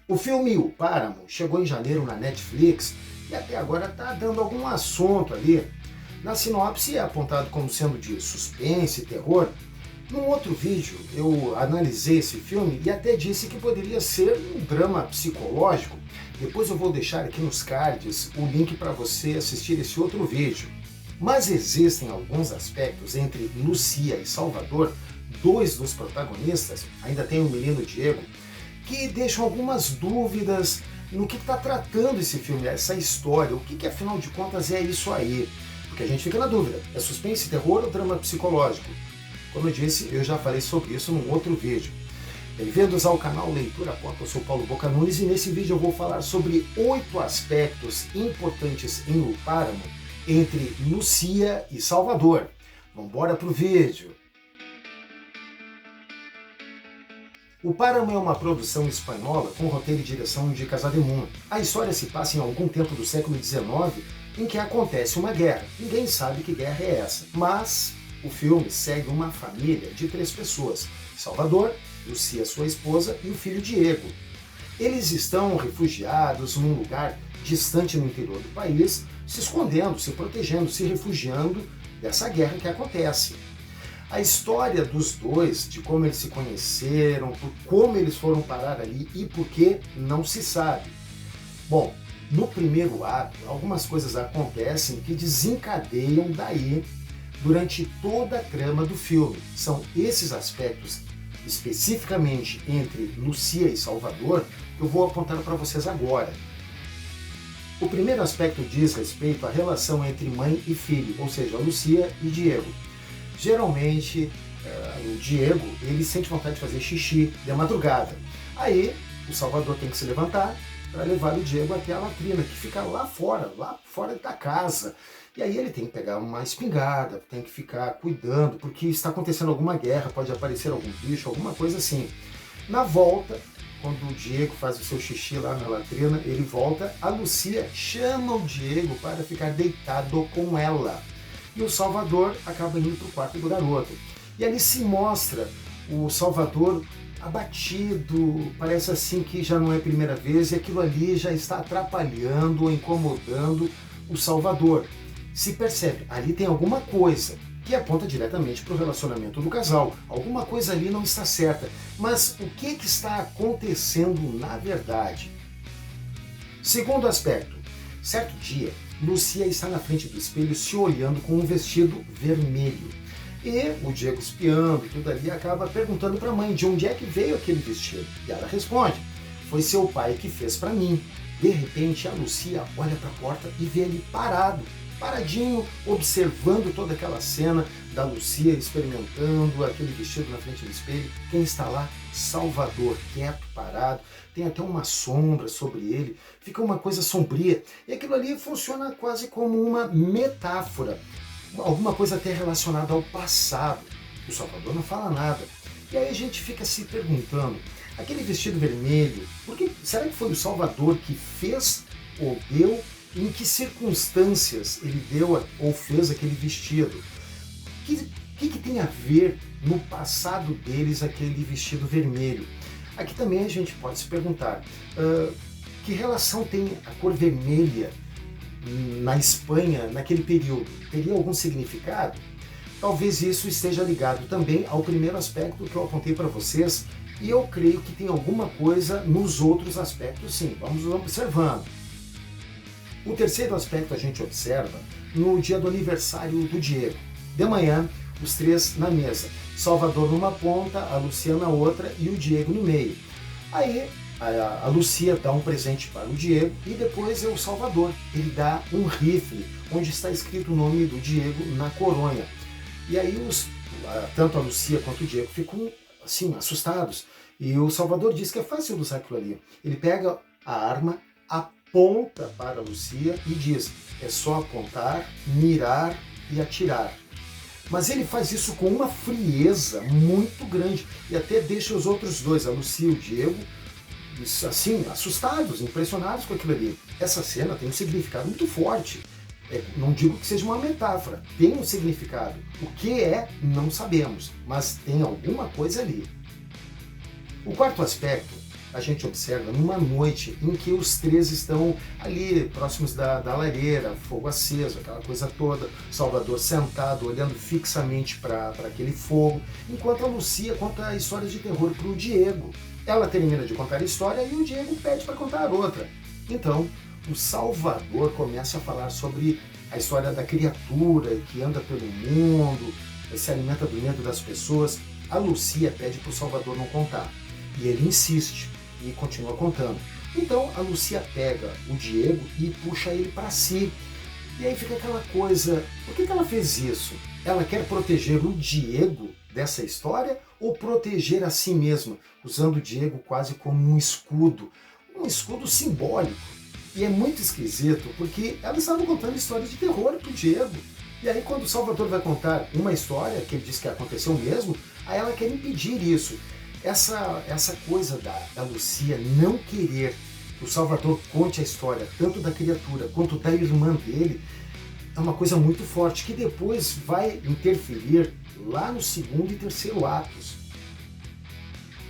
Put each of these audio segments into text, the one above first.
O filme O Páramo chegou em janeiro na Netflix e até agora está dando algum assunto ali. Na sinopse é apontado como sendo de suspense e terror. Num outro vídeo eu analisei esse filme e até disse que poderia ser um drama psicológico. Depois eu vou deixar aqui nos cards o link para você assistir esse outro vídeo. Mas existem alguns aspectos entre Lucia e Salvador, dois dos protagonistas, ainda tem o menino Diego, que deixam algumas dúvidas no que está tratando esse filme, essa história, o que afinal de contas é isso aí. Porque a gente fica na dúvida, é suspense, terror ou drama psicológico? Como eu disse, eu já falei sobre isso num outro vídeo. Bem-vindos ao canal Leitura Pop, eu sou Paulo Boca Nunes e nesse vídeo eu vou falar sobre 8 aspectos importantes em O Páramo entre Lucia e Salvador. Vambora pro vídeo! O Páramo é uma produção espanhola com roteiro e direção de Casademun. A história se passa em algum tempo do século XIX em que acontece uma guerra. Ninguém sabe que guerra é essa, mas o filme segue uma família de 3 pessoas: Salvador, Lucia, sua esposa, e o filho Diego. Eles estão refugiados num lugar distante no interior do país, se escondendo, se protegendo, se refugiando dessa guerra que acontece. A história dos dois, de como eles se conheceram, por como eles foram parar ali e por que, não se sabe. Bom, no primeiro ato, algumas coisas acontecem que desencadeiam daí durante toda a trama do filme. São esses aspectos, especificamente entre Lucia e Salvador, que eu vou apontar para vocês agora. O primeiro aspecto diz respeito à relação entre mãe e filho, ou seja, Lucia e Diego. Geralmente, o Diego, ele sente vontade de fazer xixi de madrugada. Aí, o Salvador tem que se levantar para levar o Diego até a latrina, que fica lá fora da casa. E aí ele tem que pegar uma espingarda, tem que ficar cuidando, porque está acontecendo alguma guerra, pode aparecer algum bicho, alguma coisa assim. Na volta, quando o Diego faz o seu xixi lá na latrina, ele volta, a Lucia chama o Diego para ficar deitado com ela. E o Salvador acaba indo para o quarto do garoto. E ali se mostra o Salvador abatido, parece assim que já não é a primeira vez, e aquilo ali já está atrapalhando ou incomodando o Salvador. Se percebe, ali tem alguma coisa que aponta diretamente para o relacionamento do casal. Alguma coisa ali não está certa. Mas o que está acontecendo na verdade? Segundo aspecto, certo dia, Lucia está na frente do espelho se olhando com um vestido vermelho. E o Diego, espiando tudo ali, acaba perguntando para a mãe de onde é que veio aquele vestido. E ela responde: foi seu pai que fez para mim. De repente, a Lucia olha para a porta e vê ele paradinho, observando toda aquela cena da Lucia experimentando aquele vestido na frente do espelho. Quem está lá? Salvador, quieto, parado, tem até uma sombra sobre ele, fica uma coisa sombria, e aquilo ali funciona quase como uma metáfora, alguma coisa até relacionada ao passado. O Salvador não fala nada, e aí a gente fica se perguntando, aquele vestido vermelho, será que foi o Salvador que fez ou deu? Em que circunstâncias ele deu ou fez aquele vestido? O que tem a ver no passado deles aquele vestido vermelho? Aqui também a gente pode se perguntar, que relação tem a cor vermelha na Espanha naquele período? Teria algum significado? Talvez isso esteja ligado também ao primeiro aspecto que eu apontei para vocês, e eu creio que tem alguma coisa nos outros aspectos sim, vamos observando. O terceiro aspecto a gente observa no dia do aniversário do Diego. De manhã, os 3 na mesa. Salvador numa ponta, a Lucia na outra e o Diego no meio. Aí a Lucia dá um presente para o Diego e depois é o Salvador. Ele dá um rifle onde está escrito o nome do Diego na coronha. E aí tanto a Lucia quanto o Diego ficam assim, assustados. E o Salvador diz que é fácil usar aquilo ali. Ele pega a arma, aponta para a Lucia e diz: é só apontar, mirar e atirar. Mas ele faz isso com uma frieza muito grande e até deixa os outros dois, a Lucia e o Diego, assim, assustados, impressionados com aquilo ali. Essa cena tem um significado muito forte. Não digo que seja uma metáfora, tem um significado. O que é, não sabemos, mas tem alguma coisa ali. O quarto aspecto a gente observa numa noite em que os três estão ali próximos da lareira, fogo aceso, aquela coisa toda, Salvador sentado, olhando fixamente para aquele fogo, enquanto a Lucia conta histórias de terror para o Diego. Ela termina de contar a história e o Diego pede para contar outra. Então, o Salvador começa a falar sobre a história da criatura que anda pelo mundo, se alimenta do medo das pessoas. A Lucia pede para o Salvador não contar. E ele insiste e continua contando. Então a Lucia pega o Diego e puxa ele para si. E aí fica aquela coisa, por que ela fez isso? Ela quer proteger o Diego dessa história ou proteger a si mesma, usando o Diego quase como um escudo simbólico? E é muito esquisito porque ela estava contando histórias de terror para o Diego. E aí quando o Salvador vai contar uma história que ele diz que aconteceu mesmo, aí ela quer impedir isso. Essa coisa da Lucia não querer que o Salvador conte a história, tanto da criatura quanto da irmã dele, é uma coisa muito forte, que depois vai interferir lá no segundo e terceiro atos.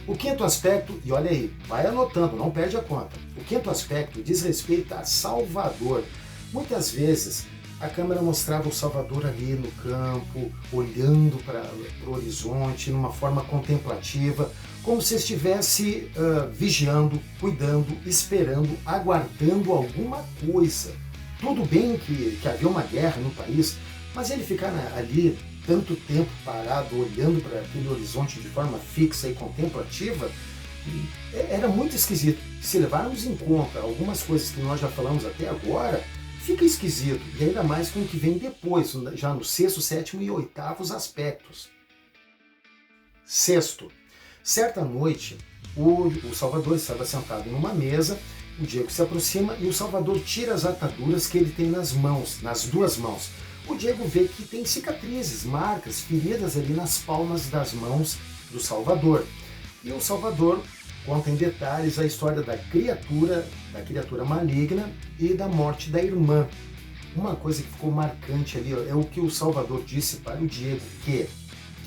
O quinto aspecto, e olha aí, vai anotando, não perde a conta. O quinto aspecto diz respeito a Salvador. Muitas vezes a câmera mostrava o Salvador ali no campo, olhando para o horizonte, numa forma contemplativa, como se estivesse vigiando, cuidando, esperando, aguardando alguma coisa. Tudo bem que havia uma guerra no país, mas ele ficar ali tanto tempo parado, olhando para aquele horizonte de forma fixa e contemplativa, era muito esquisito. Se levarmos em conta algumas coisas que nós já falamos até agora, fica esquisito, e ainda mais com o que vem depois, já no sexto, sétimo e oitavos aspectos. Sexto, certa noite, o Salvador estava sentado numa mesa, o Diego se aproxima e o Salvador tira as ataduras que ele tem nas mãos, nas duas mãos. O Diego vê que tem cicatrizes, marcas, feridas ali nas palmas das mãos do Salvador. E o Salvador conta em detalhes a história da criatura maligna e da morte da irmã. Uma coisa que ficou marcante ali é o que o Salvador disse para o Diego, que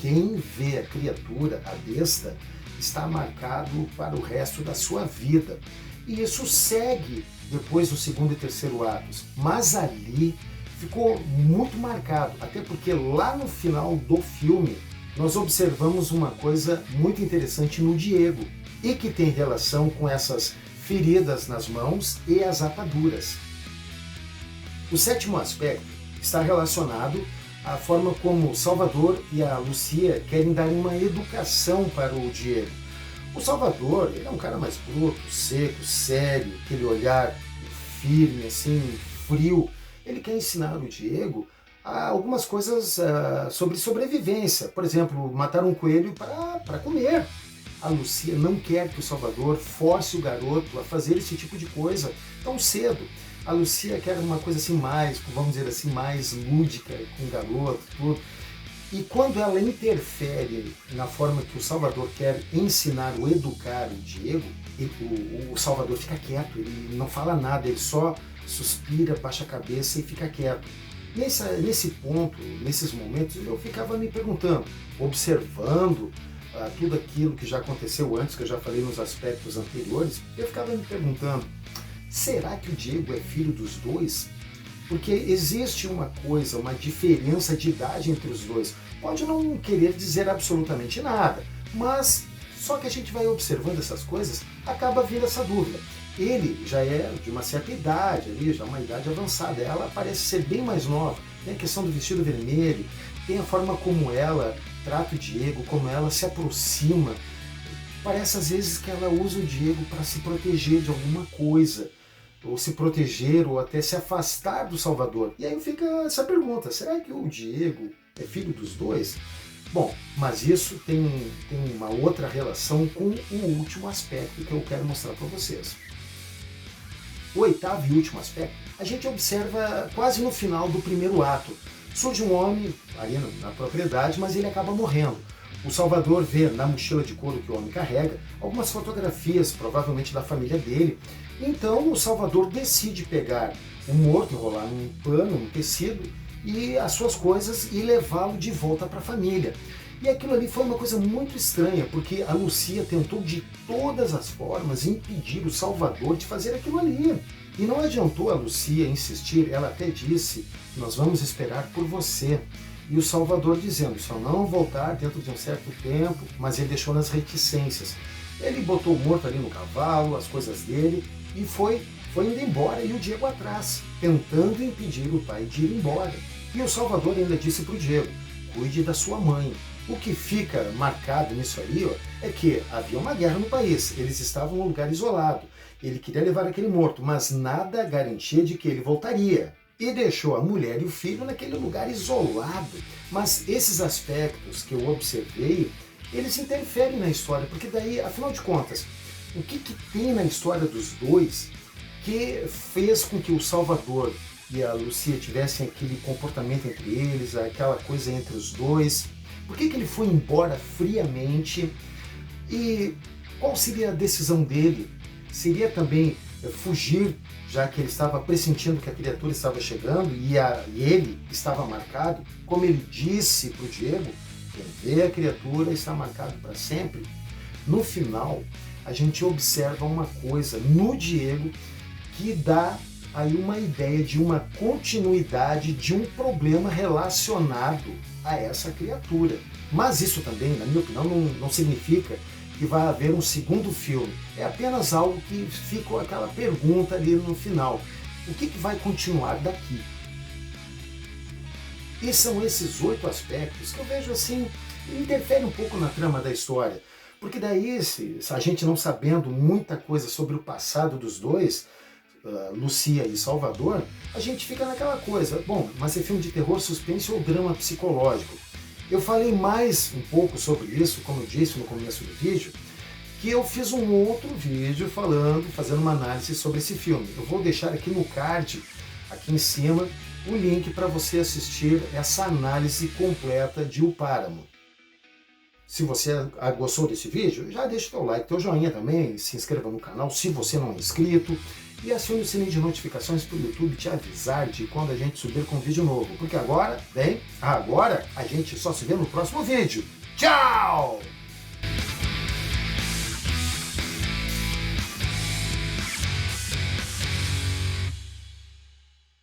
quem vê a criatura, a besta, está marcado para o resto da sua vida. E isso segue depois do segundo e terceiro atos. Mas ali ficou muito marcado, até porque lá no final do filme nós observamos uma coisa muito interessante no Diego e que tem relação com essas feridas nas mãos e as ataduras. O sétimo aspecto está relacionado à forma como Salvador e a Lucia querem dar uma educação para o Diego. O Salvador, ele é um cara mais bruto, seco, sério, aquele olhar firme, assim, frio. Ele quer ensinar o Diego algumas coisas sobre sobrevivência. Por exemplo, matar um coelho para comer. A Lucia não quer que o Salvador force o garoto a fazer esse tipo de coisa tão cedo. A Lucia quer uma coisa assim mais, vamos dizer assim, mais lúdica com o garoto, tudo. E quando ela interfere na forma que o Salvador quer ensinar ou educar o Diego, o Salvador fica quieto, ele não fala nada, ele só suspira, baixa a cabeça e fica quieto. Nesse ponto, nesses momentos, eu ficava me perguntando, observando tudo aquilo que já aconteceu antes, que eu já falei nos aspectos anteriores, eu ficava me perguntando, será que o Diego é filho dos dois? Porque existe uma coisa, uma diferença de idade entre os dois. Pode não querer dizer absolutamente nada, mas só que a gente vai observando essas coisas, acaba vindo essa dúvida. Ele já é de uma certa idade, ali, já uma idade avançada, ela parece ser bem mais nova. Tem a questão do vestido vermelho, tem a forma como ela trata o Diego, como ela se aproxima. Parece às vezes que ela usa o Diego para se proteger de alguma coisa, ou se proteger, ou até se afastar do Salvador. E aí fica essa pergunta, será que o Diego é filho dos dois? Bom, mas isso tem uma outra relação com o último aspecto que eu quero mostrar para vocês. O oitavo e último aspecto, a gente observa quase no final do primeiro ato. Surge um homem ali na propriedade, mas ele acaba morrendo. O Salvador vê na mochila de couro que o homem carrega algumas fotografias, provavelmente da família dele. Então o Salvador decide pegar o morto, enrolar num pano, num tecido, e as suas coisas e levá-lo de volta para a família. E aquilo ali foi uma coisa muito estranha, porque a Lucia tentou de todas as formas impedir o Salvador de fazer aquilo ali. E não adiantou a Lucia insistir, ela até disse: nós vamos esperar por você. E o Salvador dizendo: se eu não voltar dentro de um certo tempo, mas ele deixou nas reticências. Ele botou o morto ali no cavalo, as coisas dele, e foi indo embora, e o Diego atrás, tentando impedir o pai de ir embora. E o Salvador ainda disse para o Diego: cuide da sua mãe. O que fica marcado nisso aí, é que havia uma guerra no país, eles estavam num lugar isolado. Ele queria levar aquele morto, mas nada garantia de que ele voltaria. E deixou a mulher e o filho naquele lugar isolado. Mas esses aspectos que eu observei, eles interferem na história, porque daí, afinal de contas, o que tem na história dos dois que fez com que o Salvador e a Lucia tivessem aquele comportamento entre eles, aquela coisa entre os dois? Por que ele foi embora friamente? E qual seria a decisão dele? Seria também fugir, já que ele estava pressentindo que a criatura estava chegando e ele estava marcado? Como ele disse para o Diego, quem vê a criatura está marcado para sempre. No final, a gente observa uma coisa no Diego que dá aí uma ideia de uma continuidade de um problema relacionado a essa criatura. Mas isso também, na minha opinião, não significa que vai haver um segundo filme. É apenas algo que fica aquela pergunta ali no final. O que vai continuar daqui? E são esses 8 aspectos que eu vejo assim, interferem um pouco na trama da história. Porque daí, a gente não sabendo muita coisa sobre o passado dos dois, Lucia e Salvador, a gente fica naquela coisa: bom, mas é filme de terror, suspense ou drama psicológico? Eu falei mais um pouco sobre isso, como eu disse no começo do vídeo, que eu fiz um outro vídeo fazendo uma análise sobre esse filme. Eu vou deixar aqui no card, aqui em cima, o link para você assistir essa análise completa de O Páramo. Se você gostou desse vídeo, já deixa o teu like, teu joinha também, se inscreva no canal se você não é inscrito e acione o sininho de notificações para o YouTube te avisar de quando a gente subir com um vídeo novo. Porque agora a gente só se vê no próximo vídeo. Tchau!